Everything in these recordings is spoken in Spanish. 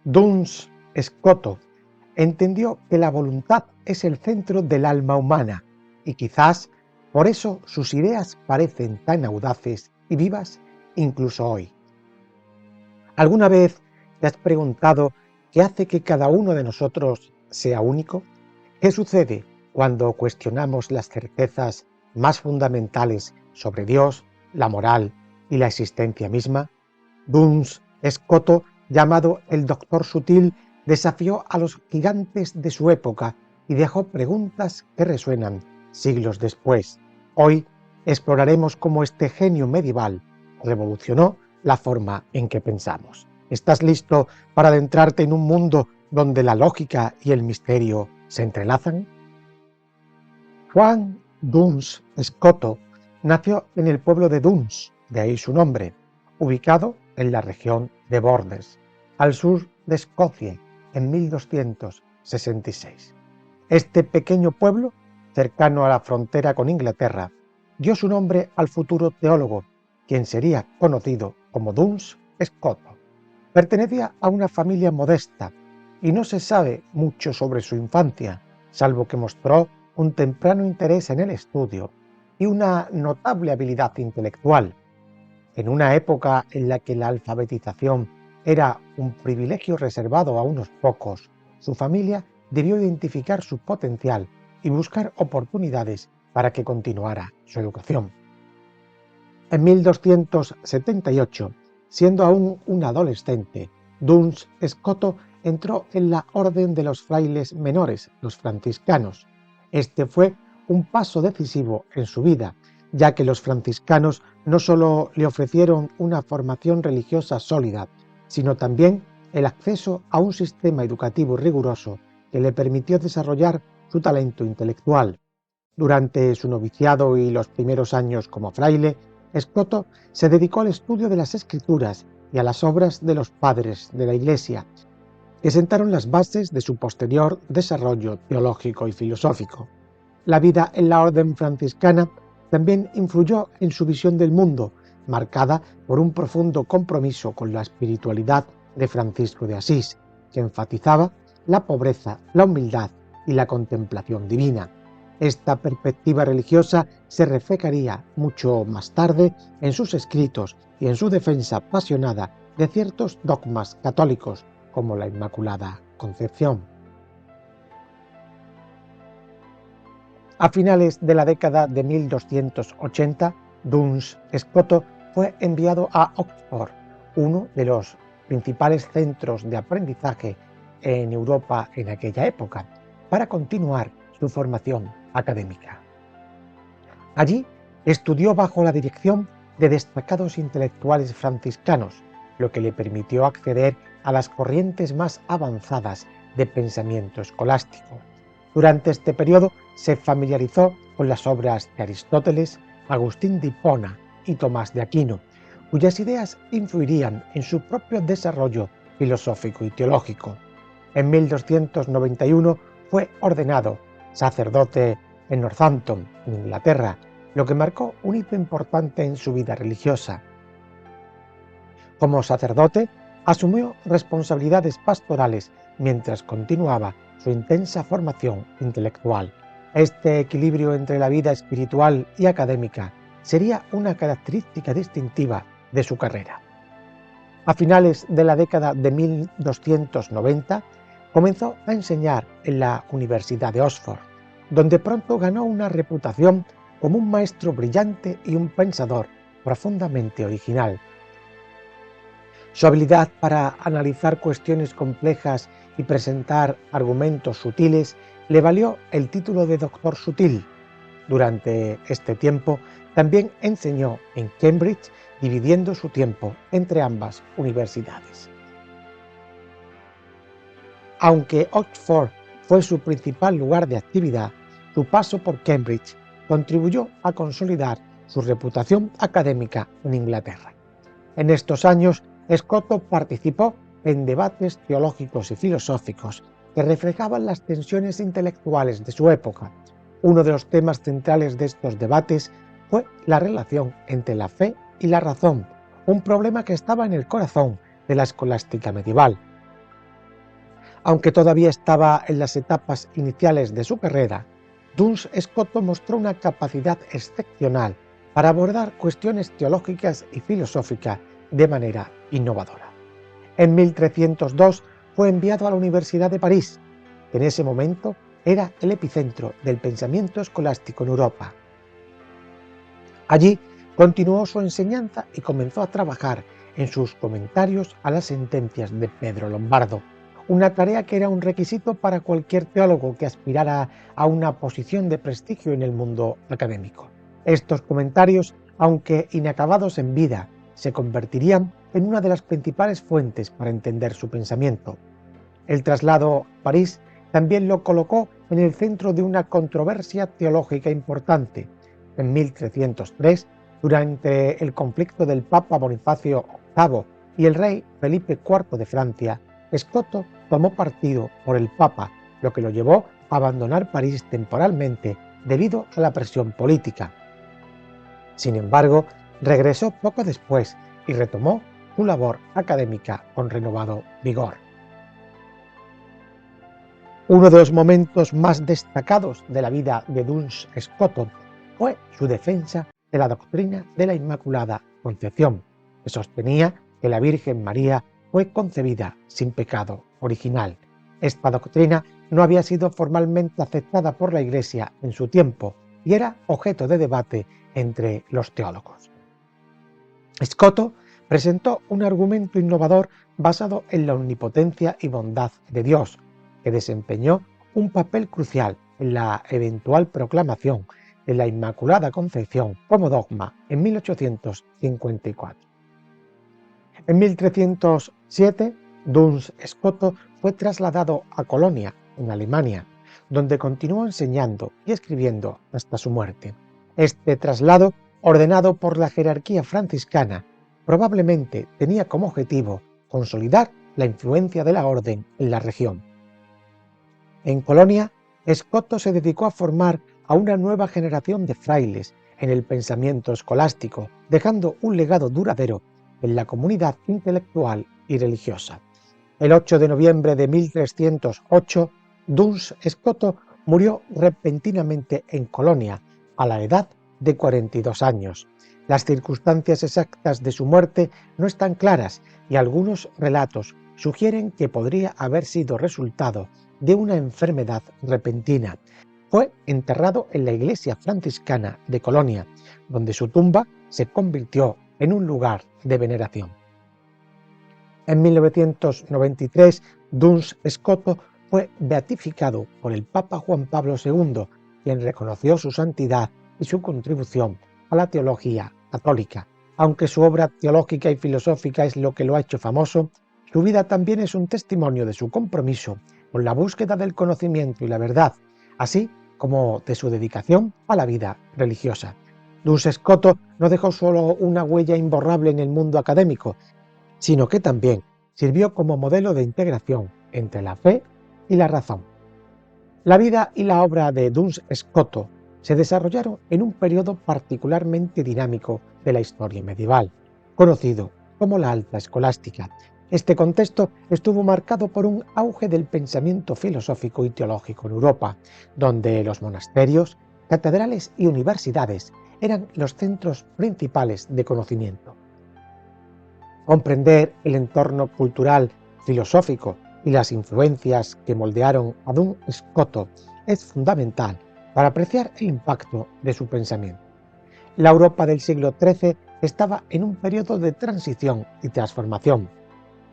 Duns Scoto entendió que la voluntad es el centro del alma humana y quizás por eso sus ideas parecen tan audaces y vivas incluso hoy. ¿Alguna vez te has preguntado qué hace que cada uno de nosotros sea único? ¿Qué sucede cuando cuestionamos las certezas más fundamentales sobre Dios, la moral y la existencia misma? Duns Scoto, llamado el Doctor Sutil, desafió a los gigantes de su época y dejó preguntas que resuenan siglos después. Hoy exploraremos cómo este genio medieval revolucionó la forma en que pensamos. ¿Estás listo para adentrarte en un mundo donde la lógica y el misterio se entrelazan? Juan Duns Scoto nació en el pueblo de Duns, de ahí su nombre, ubicado en la región de Bordes, al sur de Escocia, en 1266. Este pequeño pueblo, cercano a la frontera con Inglaterra, dio su nombre al futuro teólogo, quien sería conocido como Duns Scoto. Pertenecía a una familia modesta y no se sabe mucho sobre su infancia, salvo que mostró un temprano interés en el estudio y una notable habilidad intelectual. En una época en la que la alfabetización era un privilegio reservado a unos pocos, su familia debió identificar su potencial y buscar oportunidades para que continuara su educación. En 1278, siendo aún un adolescente, Duns Scoto entró en la orden de los frailes menores, los franciscanos. Este fue un paso decisivo en su vida, ya que los franciscanos no solo le ofrecieron una formación religiosa sólida, sino también el acceso a un sistema educativo riguroso que le permitió desarrollar su talento intelectual. Durante su noviciado y los primeros años como fraile, Scoto se dedicó al estudio de las escrituras y a las obras de los padres de la Iglesia, que sentaron las bases de su posterior desarrollo teológico y filosófico. La vida en la orden franciscana también influyó en su visión del mundo, marcada por un profundo compromiso con la espiritualidad de Francisco de Asís, que enfatizaba la pobreza, la humildad y la contemplación divina. Esta perspectiva religiosa se reflejaría mucho más tarde en sus escritos y en su defensa apasionada de ciertos dogmas católicos, como la Inmaculada Concepción. A finales de la década de 1280, Duns Scoto fue enviado a Oxford, uno de los principales centros de aprendizaje en Europa en aquella época, para continuar su formación académica. Allí estudió bajo la dirección de destacados intelectuales franciscanos, lo que le permitió acceder a las corrientes más avanzadas de pensamiento escolástico. Durante este periodo se familiarizó con las obras de Aristóteles, Agustín de Hipona y Tomás de Aquino, cuyas ideas influirían en su propio desarrollo filosófico y teológico. En 1291 fue ordenado sacerdote en Northampton, en Inglaterra, lo que marcó un hito importante en su vida religiosa. Como sacerdote, asumió responsabilidades pastorales mientras continuaba su intensa formación intelectual. Este equilibrio entre la vida espiritual y académica sería una característica distintiva de su carrera. A finales de la década de 1290, comenzó a enseñar en la Universidad de Oxford, donde pronto ganó una reputación como un maestro brillante y un pensador profundamente original. Su habilidad para analizar cuestiones complejas y presentar argumentos sutiles le valió el título de Doctor Sutil. Durante este tiempo también enseñó en Cambridge, dividiendo su tiempo entre ambas universidades. Aunque Oxford fue su principal lugar de actividad, su paso por Cambridge contribuyó a consolidar su reputación académica en Inglaterra. En estos años, Scoto participó en debates teológicos y filosóficos que reflejaban las tensiones intelectuales de su época. Uno de los temas centrales de estos debates fue la relación entre la fe y la razón, un problema que estaba en el corazón de la escolástica medieval. Aunque todavía estaba en las etapas iniciales de su carrera, Duns Scoto mostró una capacidad excepcional para abordar cuestiones teológicas y filosóficas de manera innovadora. En 1302 fue enviado a la Universidad de París, que en ese momento era el epicentro del pensamiento escolástico en Europa. Allí continuó su enseñanza y comenzó a trabajar en sus comentarios a las sentencias de Pedro Lombardo, una tarea que era un requisito para cualquier teólogo que aspirara a una posición de prestigio en el mundo académico. Estos comentarios, aunque inacabados en vida, se convertirían en una de las principales fuentes para entender su pensamiento. El traslado a París también lo colocó en el centro de una controversia teológica importante. En 1303, durante el conflicto del Papa Bonifacio VIII y el rey Felipe IV de Francia, Scoto tomó partido por el Papa, lo que lo llevó a abandonar París temporalmente debido a la presión política. Sin embargo, regresó poco después y retomó su labor académica con renovado vigor. Uno de los momentos más destacados de la vida de Duns Scoto fue su defensa de la doctrina de la Inmaculada Concepción, que sostenía que la Virgen María fue concebida sin pecado original. Esta doctrina no había sido formalmente aceptada por la Iglesia en su tiempo y era objeto de debate entre los teólogos. Scoto presentó un argumento innovador basado en la omnipotencia y bondad de Dios, que desempeñó un papel crucial en la eventual proclamación de la Inmaculada Concepción como dogma en 1854. En 1307, Duns Scoto fue trasladado a Colonia, en Alemania, donde continuó enseñando y escribiendo hasta su muerte. Este traslado, ordenado por la jerarquía franciscana, probablemente tenía como objetivo consolidar la influencia de la orden en la región. En Colonia, Scoto se dedicó a formar a una nueva generación de frailes en el pensamiento escolástico, dejando un legado duradero en la comunidad intelectual y religiosa. El 8 de noviembre de 1308, Duns Scoto murió repentinamente en Colonia, a la edad de 42 años. Las circunstancias exactas de su muerte no están claras y algunos relatos sugieren que podría haber sido resultado de una enfermedad repentina. Fue enterrado en la iglesia franciscana de Colonia, donde su tumba se convirtió en un lugar de veneración. En 1993, Duns Scoto fue beatificado por el Papa Juan Pablo II, quien reconoció su santidad y su contribución a la teología católica. Aunque su obra teológica y filosófica es lo que lo ha hecho famoso, su vida también es un testimonio de su compromiso con la búsqueda del conocimiento y la verdad, así como de su dedicación a la vida religiosa. Duns Scoto no dejó solo una huella imborrable en el mundo académico, sino que también sirvió como modelo de integración entre la fe y la razón. La vida y la obra de Duns Scoto se desarrollaron en un periodo particularmente dinámico de la historia medieval, conocido como la Alta Escolástica. Este contexto estuvo marcado por un auge del pensamiento filosófico y teológico en Europa, donde los monasterios, catedrales y universidades eran los centros principales de conocimiento. Comprender el entorno cultural, filosófico y las influencias que moldearon a Duns Scoto es fundamental para apreciar el impacto de su pensamiento. La Europa del siglo XIII estaba en un periodo de transición y transformación.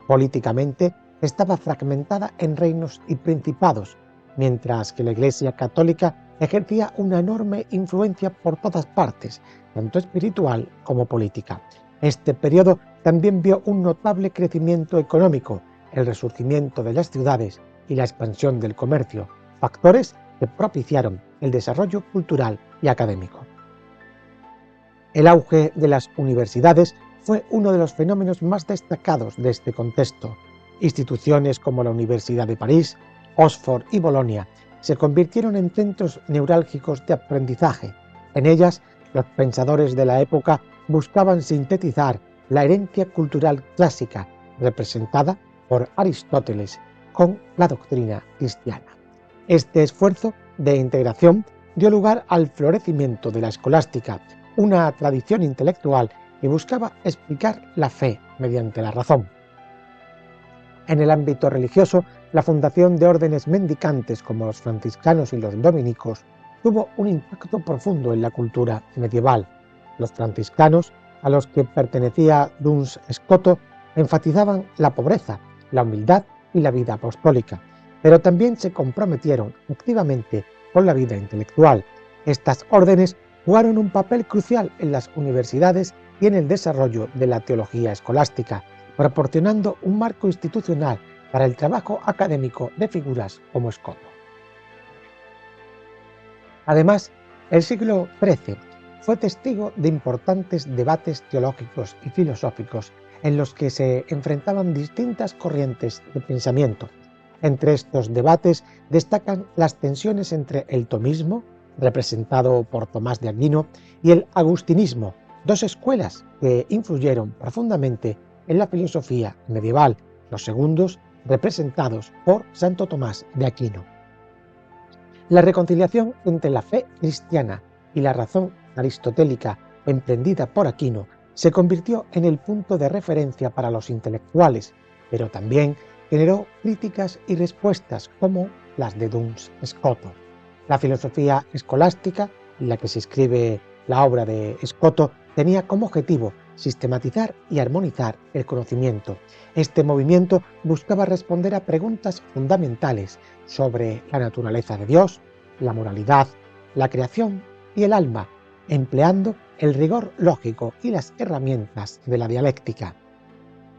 Políticamente estaba fragmentada en reinos y principados, mientras que la Iglesia católica ejercía una enorme influencia por todas partes, tanto espiritual como política. Este periodo también vio un notable crecimiento económico, el resurgimiento de las ciudades y la expansión del comercio, factores que propiciaron el desarrollo cultural y académico. El auge de las universidades fue uno de los fenómenos más destacados de este contexto. Instituciones como la Universidad de París, Oxford y Bolonia se convirtieron en centros neurálgicos de aprendizaje. En ellas, los pensadores de la época buscaban sintetizar la herencia cultural clásica representada por Aristóteles, con la doctrina cristiana. Este esfuerzo de integración dio lugar al florecimiento de la escolástica, una tradición intelectual que buscaba explicar la fe mediante la razón. En el ámbito religioso, la fundación de órdenes mendicantes como los franciscanos y los dominicos tuvo un impacto profundo en la cultura medieval. Los franciscanos, a los que pertenecía Duns Scoto, enfatizaban la pobreza, la humildad y la vida apostólica, pero también se comprometieron activamente con la vida intelectual. Estas órdenes jugaron un papel crucial en las universidades y en el desarrollo de la teología escolástica, proporcionando un marco institucional para el trabajo académico de figuras como Scoto. Además, el siglo XIII fue testigo de importantes debates teológicos y filosóficos en los que se enfrentaban distintas corrientes de pensamiento. Entre estos debates destacan las tensiones entre el tomismo, representado por Tomás de Aquino, y el agustinismo, dos escuelas que influyeron profundamente en la filosofía medieval, los segundos representados por Santo Tomás de Aquino. La reconciliación entre la fe cristiana y la razón aristotélica emprendida por Aquino se convirtió en el punto de referencia para los intelectuales, pero también generó críticas y respuestas como las de Duns Scoto. La filosofía escolástica, en la que se escribe la obra de Scoto, tenía como objetivo sistematizar y armonizar el conocimiento. Este movimiento buscaba responder a preguntas fundamentales sobre la naturaleza de Dios, la moralidad, la creación y el alma, empleando el rigor lógico y las herramientas de la dialéctica.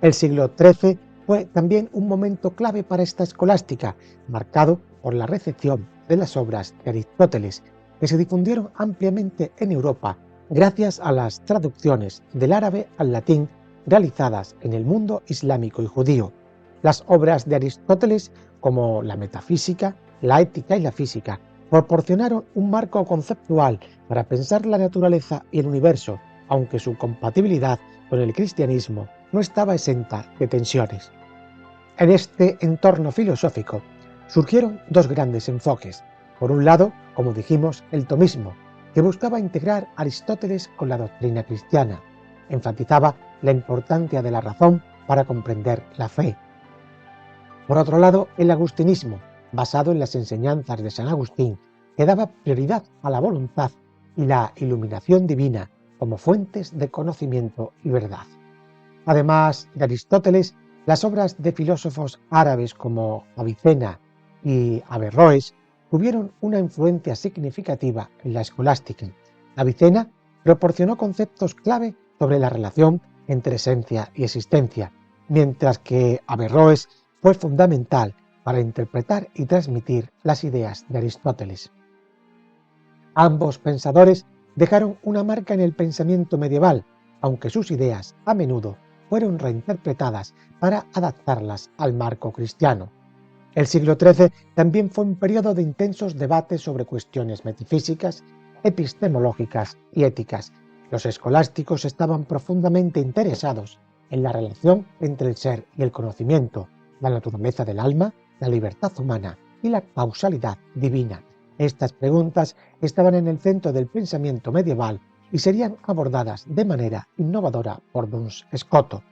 El siglo XIII fue también un momento clave para esta escolástica, marcado por la recepción de las obras de Aristóteles, que se difundieron ampliamente en Europa gracias a las traducciones del árabe al latín realizadas en el mundo islámico y judío. Las obras de Aristóteles, como la metafísica, la ética y la física, proporcionaron un marco conceptual para pensar la naturaleza y el universo, aunque su compatibilidad con el cristianismo no estaba exenta de tensiones. En este entorno filosófico surgieron dos grandes enfoques. Por un lado, como dijimos, el tomismo, que buscaba integrar a Aristóteles con la doctrina cristiana. Enfatizaba la importancia de la razón para comprender la fe. Por otro lado, el agustinismo, basado en las enseñanzas de San Agustín, que daba prioridad a la voluntad y la iluminación divina como fuentes de conocimiento y verdad. Además de Aristóteles, las obras de filósofos árabes como Avicena y Averroes tuvieron una influencia significativa en la escolástica. Avicena proporcionó conceptos clave sobre la relación entre esencia y existencia, mientras que Averroes fue fundamental para interpretar y transmitir las ideas de Aristóteles. Ambos pensadores dejaron una marca en el pensamiento medieval, aunque sus ideas a menudo fueron reinterpretadas para adaptarlas al marco cristiano. El siglo XIII también fue un periodo de intensos debates sobre cuestiones metafísicas, epistemológicas y éticas. Los escolásticos estaban profundamente interesados en la relación entre el ser y el conocimiento, la naturaleza del alma, la libertad humana y la causalidad divina. Estas preguntas estaban en el centro del pensamiento medieval y serían abordadas de manera innovadora por Duns Scoto.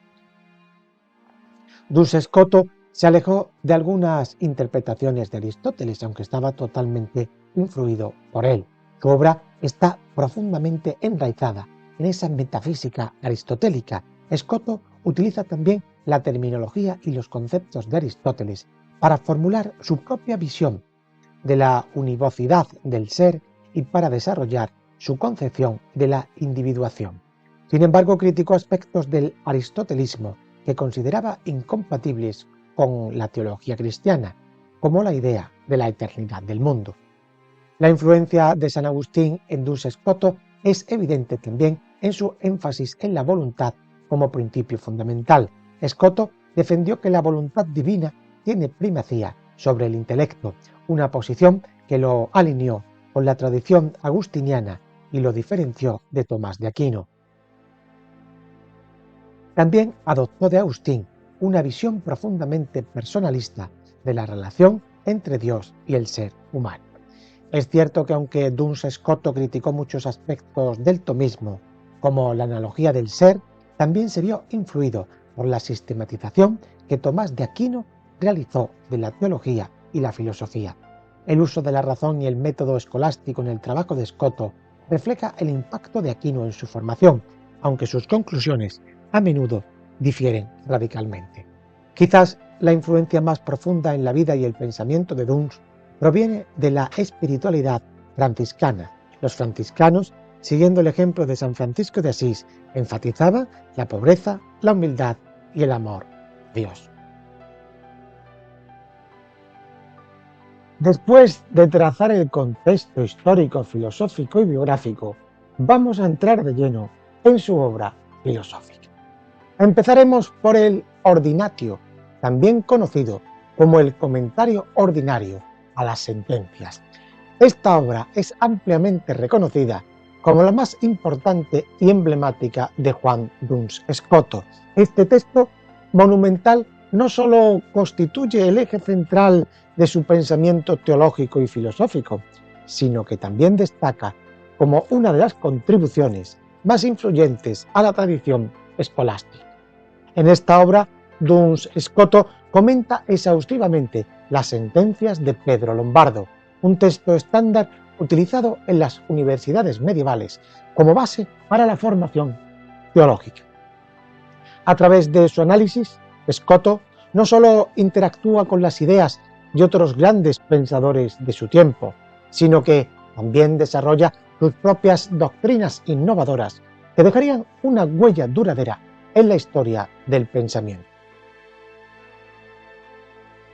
Duns Scoto se alejó de algunas interpretaciones de Aristóteles, aunque estaba totalmente influido por él. Su obra está profundamente enraizada en esa metafísica aristotélica. Scoto utiliza también la terminología y los conceptos de Aristóteles para formular su propia visión de la univocidad del ser y para desarrollar su concepción de la individuación. Sin embargo, criticó aspectos del aristotelismo que consideraba incompatibles con la teología cristiana, como la idea de la eternidad del mundo. La influencia de San Agustín en Duns Scoto es evidente también en su énfasis en la voluntad como principio fundamental. Scoto defendió que la voluntad divina tiene primacía sobre el intelecto, una posición que lo alineó con la tradición agustiniana y lo diferenció de Tomás de Aquino. También adoptó de Agustín una visión profundamente personalista de la relación entre Dios y el ser humano. Es cierto que aunque Duns Scoto criticó muchos aspectos del tomismo, como la analogía del ser, también se vio influido por la sistematización que Tomás de Aquino realizó de la teología y la filosofía. El uso de la razón y el método escolástico en el trabajo de Scoto refleja el impacto de Aquino en su formación, aunque sus conclusiones a menudo difieren radicalmente. Quizás la influencia más profunda en la vida y el pensamiento de Duns proviene de la espiritualidad franciscana. Los franciscanos, siguiendo el ejemplo de San Francisco de Asís, enfatizaban la pobreza, la humildad y el amor a Dios. Después de trazar el contexto histórico, filosófico y biográfico, vamos a entrar de lleno en su obra filosófica. Empezaremos por el Ordinatio, también conocido como el Comentario Ordinario a las Sentencias. Esta obra es ampliamente reconocida como la más importante y emblemática de Juan Duns Scoto. Este texto monumental no solo constituye el eje central de su pensamiento teológico y filosófico, sino que también destaca como una de las contribuciones más influyentes a la tradición escolástica. En esta obra, Duns Scoto comenta exhaustivamente las sentencias de Pedro Lombardo, un texto estándar utilizado en las universidades medievales como base para la formación teológica. A través de su análisis, Scoto no solo interactúa con las ideas de otros grandes pensadores de su tiempo, sino que también desarrolla sus propias doctrinas innovadoras que dejarían una huella duradera en la historia del pensamiento.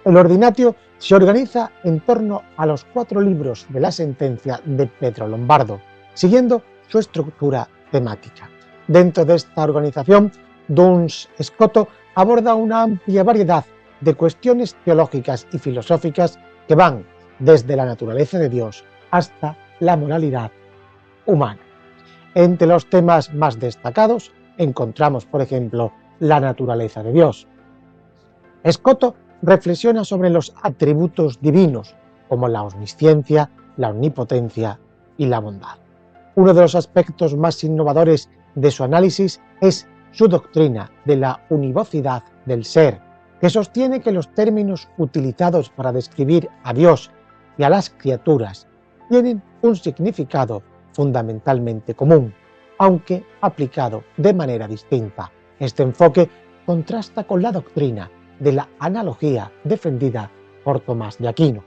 El Ordinatio se organiza en torno a los 4 libros de la sentencia de Pedro Lombardo, siguiendo su estructura temática. Dentro de esta organización, Duns Scoto aborda una amplia variedad de cuestiones teológicas y filosóficas que van desde la naturaleza de Dios hasta la moralidad humana. Entre los temas más destacados encontramos, por ejemplo, la naturaleza de Dios. Scoto reflexiona sobre los atributos divinos, como la omnisciencia, la omnipotencia y la bondad. Uno de los aspectos más innovadores de su análisis es su doctrina de la univocidad del ser, que sostiene que los términos utilizados para describir a Dios y a las criaturas tienen un significado fundamentalmente común, aunque aplicado de manera distinta. Este enfoque contrasta con la doctrina de la analogía defendida por Tomás de Aquino.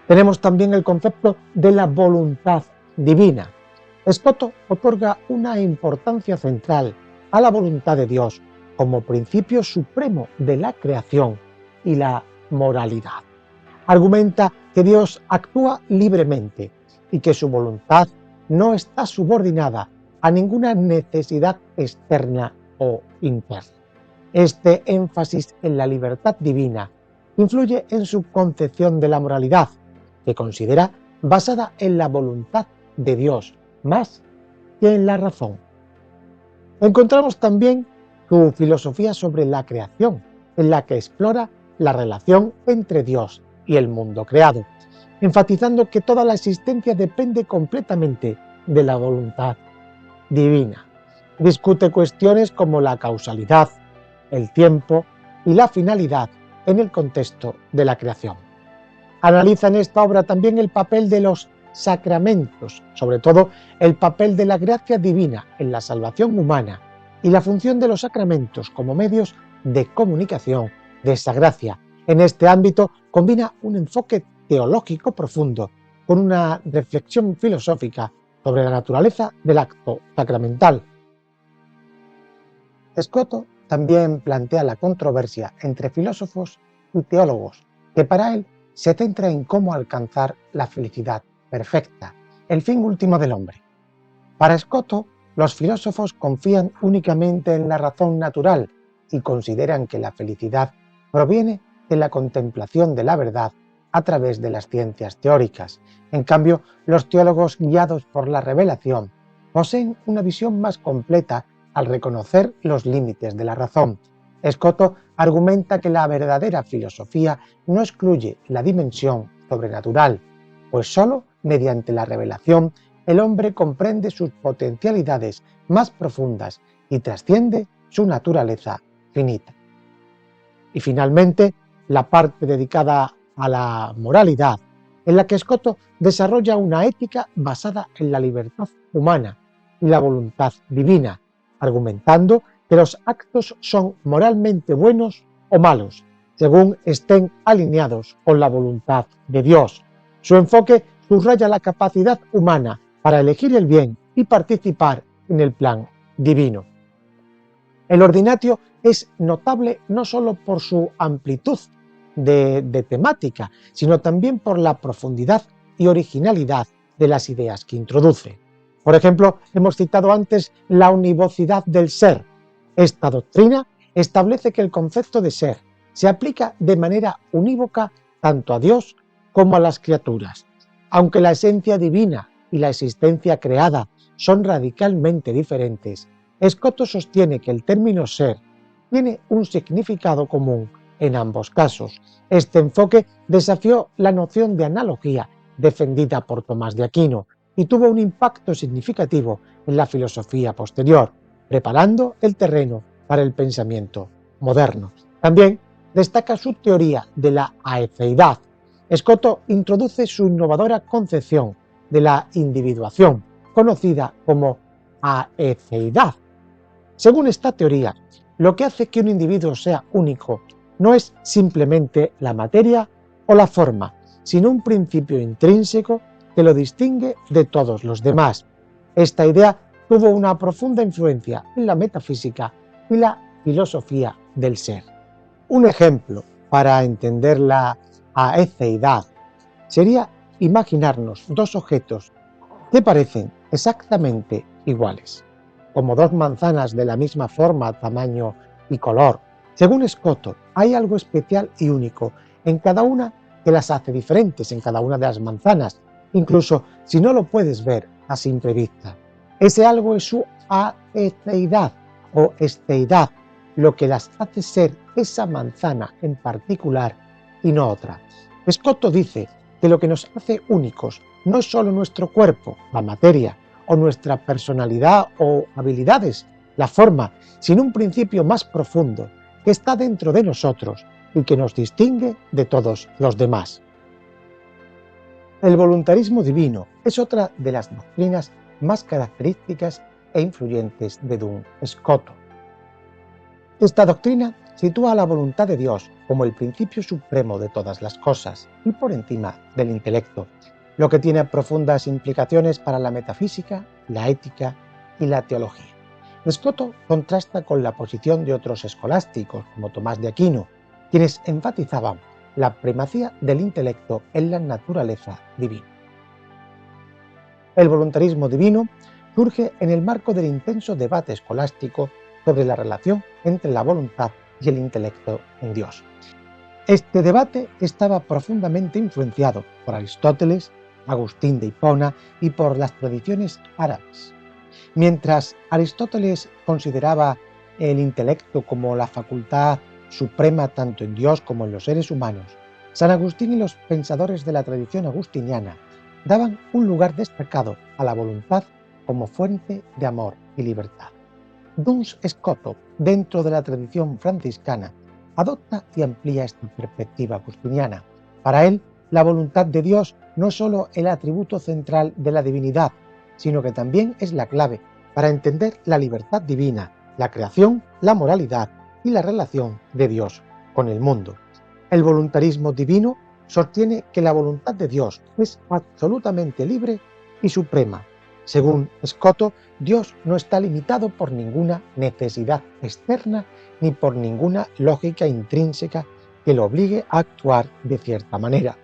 Tenemos también el concepto de la voluntad divina. Scoto otorga una importancia central a la voluntad de Dios como principio supremo de la creación y la moralidad. Argumenta que Dios actúa libremente y que su voluntad no está subordinada a ninguna necesidad externa o interna. Este énfasis en la libertad divina influye en su concepción de la moralidad, que considera basada en la voluntad de Dios más que en la razón. Encontramos también su filosofía sobre la creación, en la que explora la relación entre Dios y el mundo creado, enfatizando que toda la existencia depende completamente de la voluntad divina. Discute cuestiones como la causalidad, el tiempo y la finalidad en el contexto de la creación. Analiza en esta obra también el papel de los sacramentos, sobre todo el papel de la gracia divina en la salvación humana y la función de los sacramentos como medios de comunicación de esa gracia. En este ámbito combina un enfoque teológico profundo con una reflexión filosófica sobre la naturaleza del acto sacramental. Scoto también plantea la controversia entre filósofos y teólogos, que para él se centra en cómo alcanzar la felicidad perfecta, el fin último del hombre. Para Scoto, los filósofos confían únicamente en la razón natural y consideran que la felicidad proviene de la contemplación de la verdad a través de las ciencias teóricas. En cambio, los teólogos guiados por la revelación poseen una visión más completa al reconocer los límites de la razón Scotto argumenta que la verdadera filosofía no excluye la dimensión sobrenatural, pues sólo mediante la revelación el hombre comprende sus potencialidades más profundas y trasciende su naturaleza finita. Y finalmente, la parte dedicada a la moralidad, en la que Scotto desarrolla una ética basada en la libertad humana y la voluntad divina, argumentando que los actos son moralmente buenos o malos, según estén alineados con la voluntad de Dios. Su enfoque subraya la capacidad humana para elegir el bien y participar en el plan divino. El ordinatio es notable no solo por su amplitud de temática, sino también por la profundidad y originalidad de las ideas que introduce. Por ejemplo, hemos citado antes la univocidad del ser. Esta doctrina establece que el concepto de ser se aplica de manera unívoca tanto a Dios como a las criaturas. Aunque la esencia divina y la existencia creada son radicalmente diferentes, Scotto sostiene que el término ser tiene un significado común en ambos casos. Este enfoque desafió la noción de analogía defendida por Tomás de Aquino y tuvo un impacto significativo en la filosofía posterior, preparando el terreno para el pensamiento moderno. También destaca su teoría de la aetheidad. Scotto introduce su innovadora concepción de la individuación, conocida como aetheidad. Según esta teoría, lo que hace que un individuo sea único no es simplemente la materia o la forma, sino un principio intrínseco que lo distingue de todos los demás. Esta idea tuvo una profunda influencia en la metafísica y la filosofía del ser. Un ejemplo para entender la aetheidad sería imaginarnos dos objetos que parecen exactamente iguales, como dos manzanas de la misma forma, tamaño y color. Según Scotto, hay algo especial y único en cada una que las hace diferentes en cada una de las manzanas, incluso si no lo puedes ver a simple vista. Ese algo es su aetheidad o esteidad, lo que las hace ser esa manzana en particular y no otra. Scotto dice que lo que nos hace únicos no es solo nuestro cuerpo, la materia, o nuestra personalidad o habilidades, la forma, sino un principio más profundo que está dentro de nosotros y que nos distingue de todos los demás. El voluntarismo divino es otra de las doctrinas más características e influyentes de Duns Scotus. Esta doctrina sitúa a la voluntad de Dios como el principio supremo de todas las cosas y por encima del intelecto, lo que tiene profundas implicaciones para la metafísica, la ética y la teología. Scotus contrasta con la posición de otros escolásticos, como Tomás de Aquino, quienes enfatizaban la primacía del intelecto en la naturaleza divina. El voluntarismo divino surge en el marco del intenso debate escolástico sobre la relación entre la voluntad y el intelecto en Dios. Este debate estaba profundamente influenciado por Aristóteles, Agustín de Hipona y por las tradiciones árabes. Mientras Aristóteles consideraba el intelecto como la facultad suprema tanto en Dios como en los seres humanos, San Agustín y los pensadores de la tradición agustiniana daban un lugar destacado a la voluntad como fuente de amor y libertad. Duns Scotus, dentro de la tradición franciscana, adopta y amplía esta perspectiva agustiniana. Para él, la voluntad de Dios no es solo el atributo central de la divinidad, sino que también es la clave para entender la libertad divina, la creación, la moralidad y la relación de Dios con el mundo. El voluntarismo divino sostiene que la voluntad de Dios es absolutamente libre y suprema. Según Scotus, Dios no está limitado por ninguna necesidad externa ni por ninguna lógica intrínseca que lo obligue a actuar de cierta manera.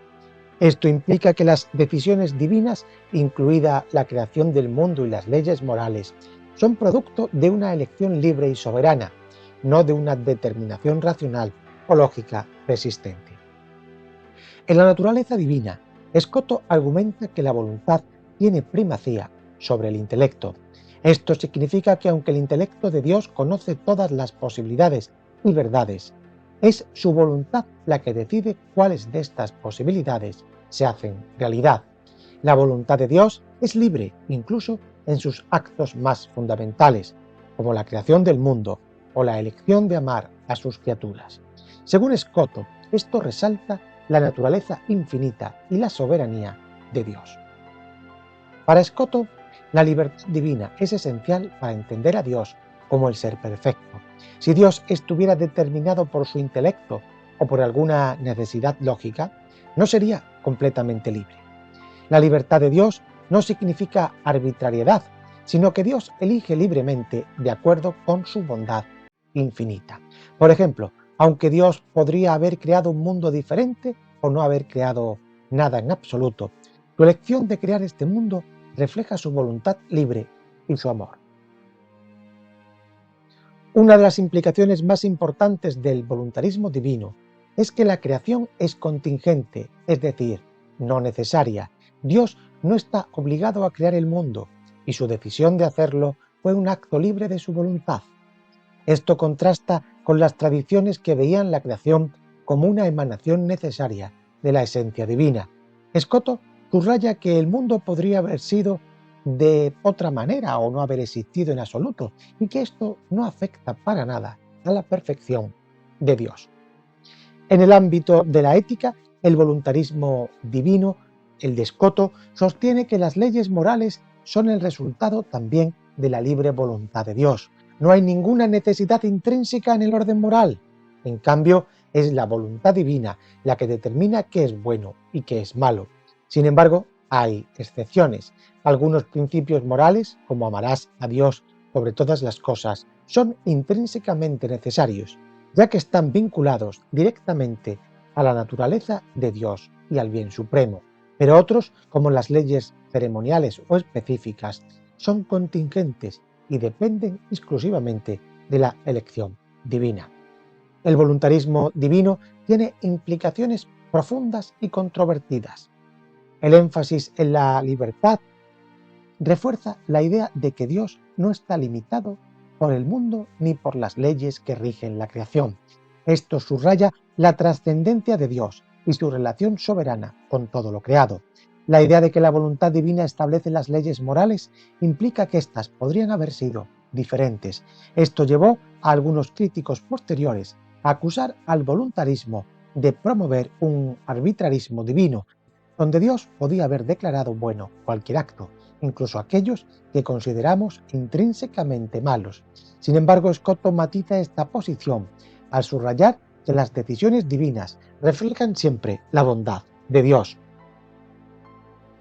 Esto implica que las decisiones divinas, incluida la creación del mundo y las leyes morales, son producto de una elección libre y soberana, no de una determinación racional o lógica persistente. En la naturaleza divina, Scotus argumenta que la voluntad tiene primacía sobre el intelecto. Esto significa que aunque el intelecto de Dios conoce todas las posibilidades y verdades. Es su voluntad la que decide cuáles de estas posibilidades se hacen realidad. La voluntad de Dios es libre, incluso en sus actos más fundamentales, como la creación del mundo o la elección de amar a sus criaturas. Según Scotto, esto resalta la naturaleza infinita y la soberanía de Dios. Para Scotto, la libertad divina es esencial para entender a Dios como el ser perfecto. Si Dios estuviera determinado por su intelecto o por alguna necesidad lógica, no sería completamente libre. La libertad de Dios no significa arbitrariedad, sino que Dios elige libremente de acuerdo con su bondad infinita. Por ejemplo, aunque Dios podría haber creado un mundo diferente o no haber creado nada en absoluto, su elección de crear este mundo refleja su voluntad libre y su amor. Una de las implicaciones más importantes del voluntarismo divino es que la creación es contingente, es decir, no necesaria. Dios no está obligado a crear el mundo y su decisión de hacerlo fue un acto libre de su voluntad. Esto contrasta con las tradiciones que veían la creación como una emanación necesaria de la esencia divina. Scotto subraya que el mundo podría haber sido de otra manera o no haber existido en absoluto y que esto no afecta para nada a la perfección de Dios. En el ámbito de la ética, el voluntarismo divino, el de Scotto, sostiene que las leyes morales son el resultado también de la libre voluntad de Dios. No hay ninguna necesidad intrínseca en el orden moral. En cambio, es la voluntad divina la que determina qué es bueno y qué es malo. Sin embargo, hay excepciones. Algunos principios morales, como amarás a Dios sobre todas las cosas, son intrínsecamente necesarios, ya que están vinculados directamente a la naturaleza de Dios y al bien supremo. Pero otros, como las leyes ceremoniales o específicas, son contingentes y dependen exclusivamente de la elección divina. El voluntarismo divino tiene implicaciones profundas y controvertidas. El énfasis en la libertad refuerza la idea de que Dios no está limitado por el mundo ni por las leyes que rigen la creación. Esto subraya la trascendencia de Dios y su relación soberana con todo lo creado. La idea de que la voluntad divina establece las leyes morales implica que éstas podrían haber sido diferentes. Esto llevó a algunos críticos posteriores a acusar al voluntarismo de promover un arbitrarismo divino, donde Dios podía haber declarado bueno cualquier acto, incluso aquellos que consideramos intrínsecamente malos. Sin embargo, Scotto matiza esta posición al subrayar que las decisiones divinas reflejan siempre la bondad de Dios.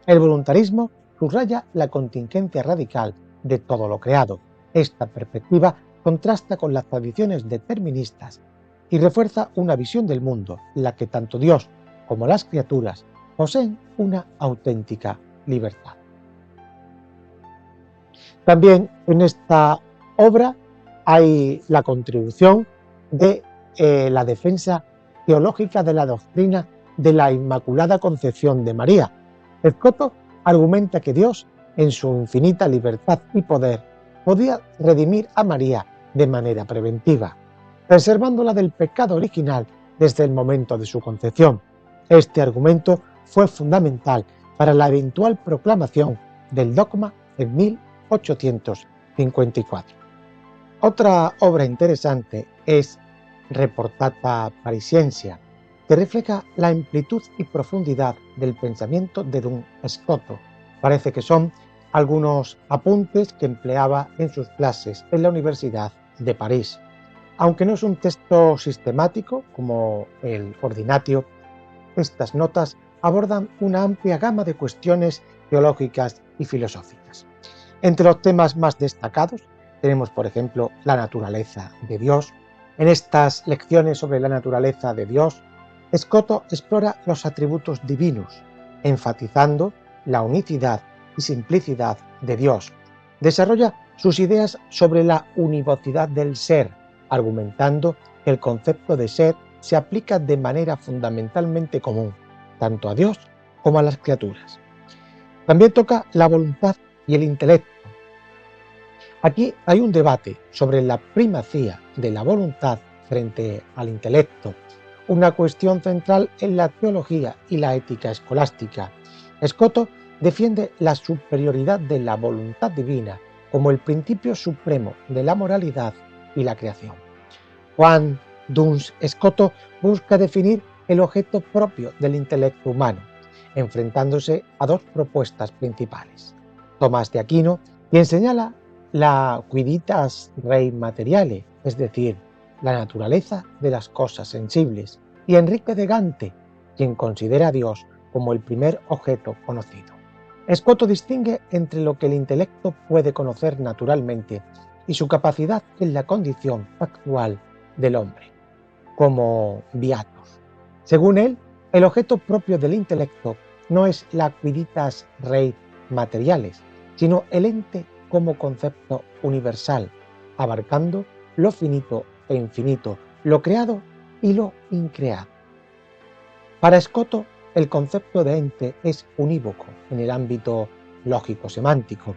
El voluntarismo subraya la contingencia radical de todo lo creado. Esta perspectiva contrasta con las tradiciones deterministas y refuerza una visión del mundo en la que tanto Dios como las criaturas poseen una auténtica libertad. También en esta obra hay la contribución de la defensa teológica de la doctrina de la Inmaculada Concepción de María. Scotto argumenta que Dios, en su infinita libertad y poder, podía redimir a María de manera preventiva, preservándola del pecado original desde el momento de su concepción. Este argumento fue fundamental para la eventual proclamación del dogma en 1854. Otra obra interesante es Reportata Parisiensia, que refleja la amplitud y profundidad del pensamiento de Duns Scoto. Parece que son algunos apuntes que empleaba en sus clases en la Universidad de París. Aunque no es un texto sistemático como el Ordinatio, estas notas abordan una amplia gama de cuestiones teológicas y filosóficas. Entre los temas más destacados tenemos, por ejemplo, la naturaleza de Dios. En estas lecciones sobre la naturaleza de Dios, Scotto explora los atributos divinos, enfatizando la unicidad y simplicidad de Dios. Desarrolla sus ideas sobre la univocidad del ser, argumentando que el concepto de ser se aplica de manera fundamentalmente común, tanto a Dios como a las criaturas. También toca la voluntad y el intelecto. Aquí hay un debate sobre la primacía de la voluntad frente al intelecto, una cuestión central en la teología y la ética escolástica. Scotto defiende la superioridad de la voluntad divina como el principio supremo de la moralidad y la creación. Juan Duns Scotto busca definir el objeto propio del intelecto humano, enfrentándose a dos propuestas principales. Tomás de Aquino, quien señala la quidditas rei materiale, es decir, la naturaleza de las cosas sensibles, y Enrique de Gante, quien considera a Dios como el primer objeto conocido. Scotto distingue entre lo que el intelecto puede conocer naturalmente y su capacidad en la condición actual del hombre, como viatos. Según él, el objeto propio del intelecto no es la quidditas rei materiales, sino el ente como concepto universal, abarcando lo finito e infinito, lo creado y lo increado. Para Scotto, el concepto de ente es unívoco en el ámbito lógico-semántico,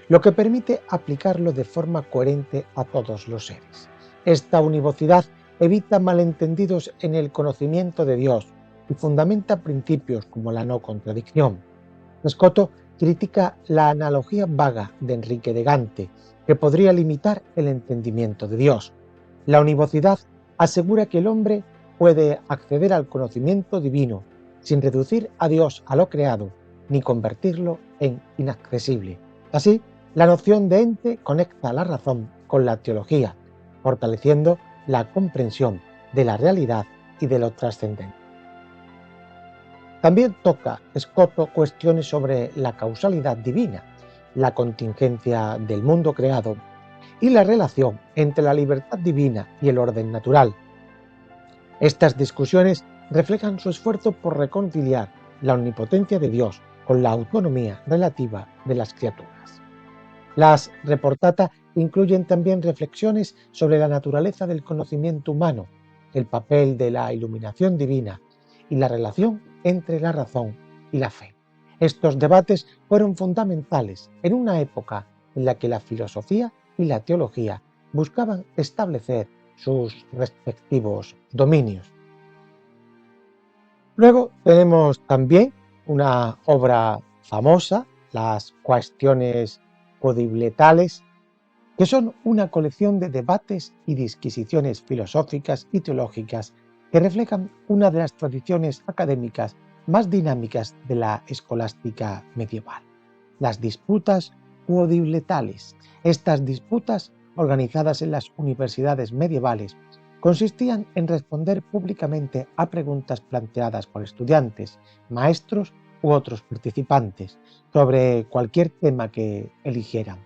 lo que permite aplicarlo de forma coherente a todos los seres. Esta univocidad evita malentendidos en el conocimiento de Dios y fundamenta principios como la no contradicción. Scotto critica la analogía vaga de Enrique de Gante, que podría limitar el entendimiento de Dios. La univocidad asegura que el hombre puede acceder al conocimiento divino sin reducir a Dios a lo creado ni convertirlo en inaccesible. Así, la noción de ente conecta la razón con la teología, fortaleciendo la comprensión de la realidad y de lo trascendente. También toca Scotto cuestiones sobre la causalidad divina, la contingencia del mundo creado y la relación entre la libertad divina y el orden natural. Estas discusiones reflejan su esfuerzo por reconciliar la omnipotencia de Dios con la autonomía relativa de las criaturas. Las reportata incluyen también reflexiones sobre la naturaleza del conocimiento humano, el papel de la iluminación divina y la relación entre la razón y la fe. Estos debates fueron fundamentales en una época en la que la filosofía y la teología buscaban establecer sus respectivos dominios. Luego tenemos también una obra famosa, las Cuestiones Codibletales, que son una colección de debates y disquisiciones filosóficas y teológicas que reflejan una de las tradiciones académicas más dinámicas de la escolástica medieval, las disputas quodibletales. Estas disputas, organizadas en las universidades medievales, consistían en responder públicamente a preguntas planteadas por estudiantes, maestros u otros participantes sobre cualquier tema que eligieran.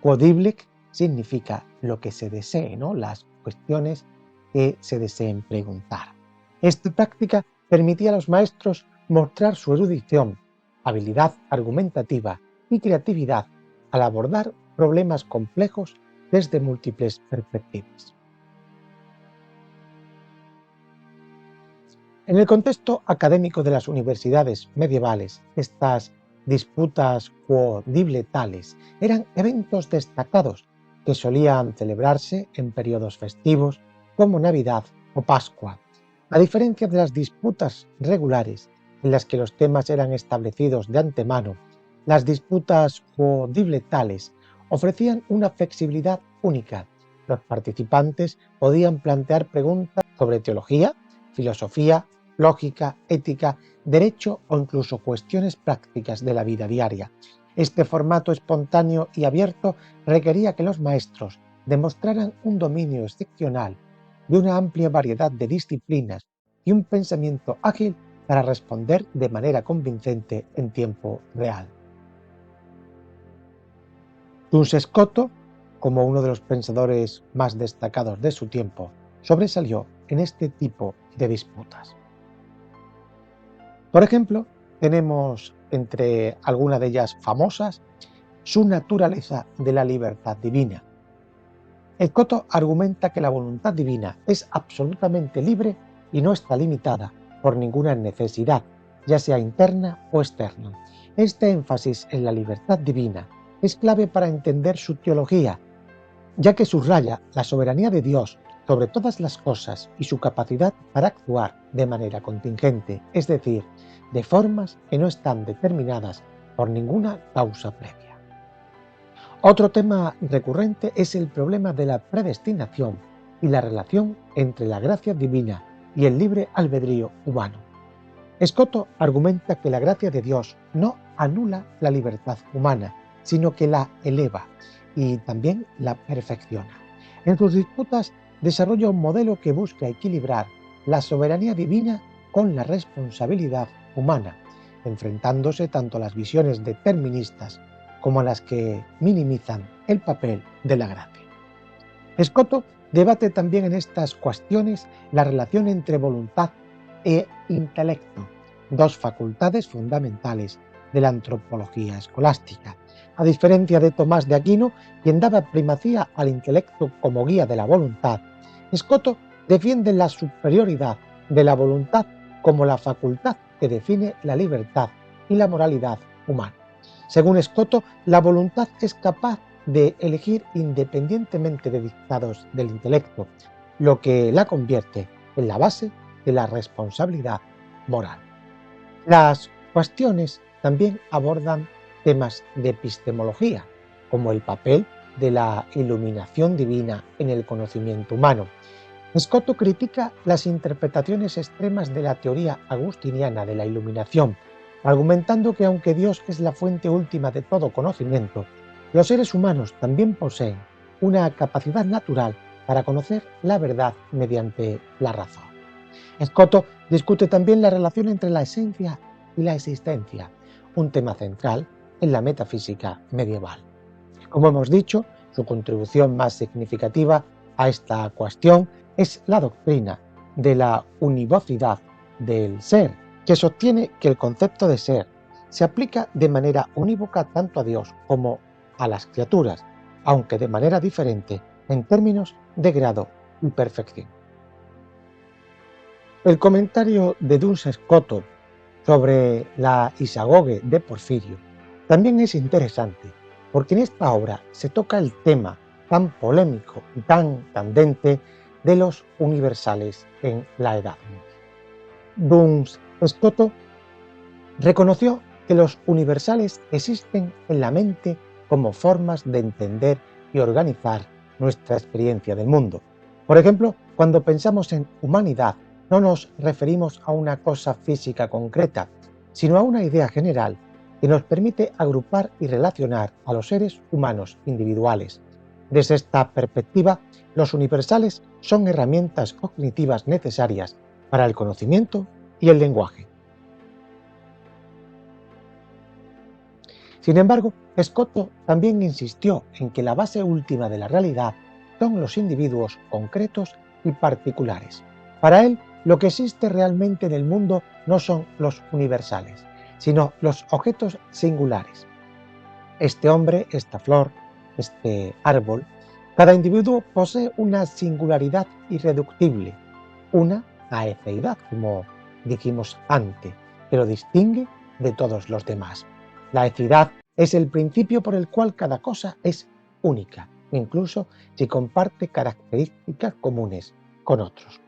Quodiblec significa lo que se desee, ¿no? Las cuestiones que se deseen preguntar. Esta práctica permitía a los maestros mostrar su erudición, habilidad argumentativa y creatividad al abordar problemas complejos desde múltiples perspectivas. En el contexto académico de las universidades medievales, estas disputas quodibletales eran eventos destacados que solían celebrarse en periodos festivos como Navidad o Pascua. A diferencia de las disputas regulares, en las que los temas eran establecidos de antemano, las disputas quodibletales ofrecían una flexibilidad única. Los participantes podían plantear preguntas sobre teología, filosofía, lógica, ética, derecho o incluso cuestiones prácticas de la vida diaria. Este formato espontáneo y abierto requería que los maestros demostraran un dominio excepcional de una amplia variedad de disciplinas y un pensamiento ágil para responder de manera convincente en tiempo real. Duns Scoto, como uno de los pensadores más destacados de su tiempo, sobresalió en este tipo de disputas. Por ejemplo, tenemos entre algunas de ellas famosas su naturaleza de la libertad divina. Scoto argumenta que la voluntad divina es absolutamente libre y no está limitada por ninguna necesidad, ya sea interna o externa. Este énfasis en la libertad divina es clave para entender su teología, ya que subraya la soberanía de Dios sobre todas las cosas y su capacidad para actuar de manera contingente, es decir, de formas que no están determinadas por ninguna causa previa. Otro tema recurrente es el problema de la predestinación y la relación entre la gracia divina y el libre albedrío humano. Scotto argumenta que la gracia de Dios no anula la libertad humana, sino que la eleva y también la perfecciona. En sus disputas desarrolla un modelo que busca equilibrar la soberanía divina con la responsabilidad humana, enfrentándose tanto a las visiones deterministas como a las que minimizan el papel de la gracia. Scotto debate también en estas cuestiones la relación entre voluntad e intelecto, dos facultades fundamentales de la antropología escolástica. A diferencia de Tomás de Aquino, quien daba primacía al intelecto como guía de la voluntad, Scotto defiende la superioridad de la voluntad como la facultad que define la libertad y la moralidad humana. Según Scotto, la voluntad es capaz de elegir independientemente de dictados del intelecto, lo que la convierte en la base de la responsabilidad moral. Las cuestiones también abordan temas de epistemología, como el papel de la iluminación divina en el conocimiento humano. Scotto critica las interpretaciones extremas de la teoría agustiniana de la iluminación, argumentando que aunque Dios es la fuente última de todo conocimiento, los seres humanos también poseen una capacidad natural para conocer la verdad mediante la razón. Scotto discute también la relación entre la esencia y la existencia, un tema central en la metafísica medieval. Como hemos dicho, su contribución más significativa a esta cuestión es la doctrina de la univocidad del ser, que sostiene que el concepto de ser se aplica de manera unívoca tanto a Dios como a las criaturas, aunque de manera diferente en términos de grado y perfección. El comentario de Duns Scoto sobre la Isagoge de Porfirio también es interesante, porque en esta obra se toca el tema tan polémico y tan candente de los universales en la Edad Media. Duns Scoto reconoció que los universales existen en la mente como formas de entender y organizar nuestra experiencia del mundo. Por ejemplo, cuando pensamos en humanidad, no nos referimos a una cosa física concreta, sino a una idea general que nos permite agrupar y relacionar a los seres humanos individuales. Desde esta perspectiva, los universales son herramientas cognitivas necesarias para el conocimiento y el lenguaje. Sin embargo, Scotto también insistió en que la base última de la realidad son los individuos concretos y particulares. Para él, lo que existe realmente en el mundo no son los universales, sino los objetos singulares. Este hombre, esta flor, este árbol, cada individuo posee una singularidad irreductible, una aetheidad, como dijimos antes, que lo distingue de todos los demás. La equidad es el principio por el cual cada cosa es única, incluso si comparte características comunes con otros.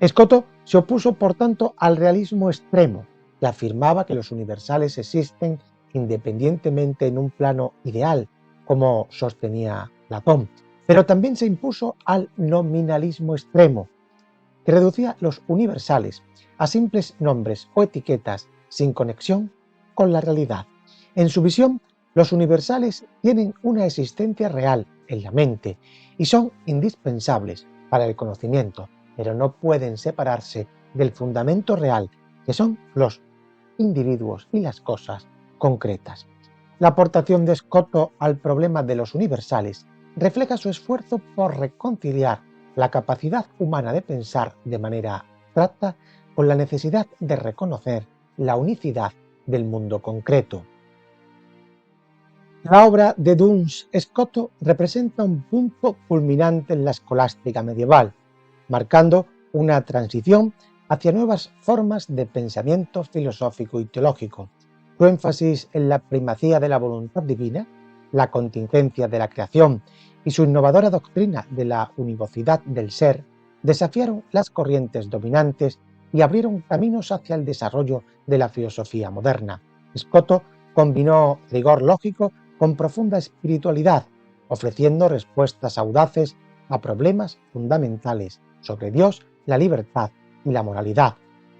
Scotto se opuso, por tanto, al realismo extremo, que afirmaba que los universales existen independientemente en un plano ideal, como sostenía Platón, pero también se impuso al nominalismo extremo, que reducía los universales a simples nombres o etiquetas sin conexión con la realidad. En su visión, los universales tienen una existencia real en la mente y son indispensables para el conocimiento, pero no pueden separarse del fundamento real, que son los individuos y las cosas concretas. La aportación de Scotto al problema de los universales refleja su esfuerzo por reconciliar la capacidad humana de pensar de manera abstracta con la necesidad de reconocer la unicidad del mundo concreto. La obra de Duns Scoto representa un punto culminante en la escolástica medieval, marcando una transición hacia nuevas formas de pensamiento filosófico y teológico. Su énfasis en la primacía de la voluntad divina, la contingencia de la creación y su innovadora doctrina de la univocidad del ser desafiaron las corrientes dominantes y abrieron caminos hacia el desarrollo de la filosofía moderna. Scotto combinó rigor lógico con profunda espiritualidad, ofreciendo respuestas audaces a problemas fundamentales sobre Dios, la libertad y la moralidad.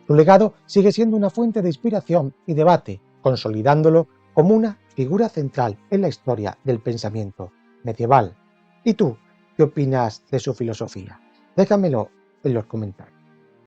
Su legado sigue siendo una fuente de inspiración y debate, consolidándolo como una figura central en la historia del pensamiento medieval. ¿Y tú qué opinas de su filosofía? Déjamelo en los comentarios.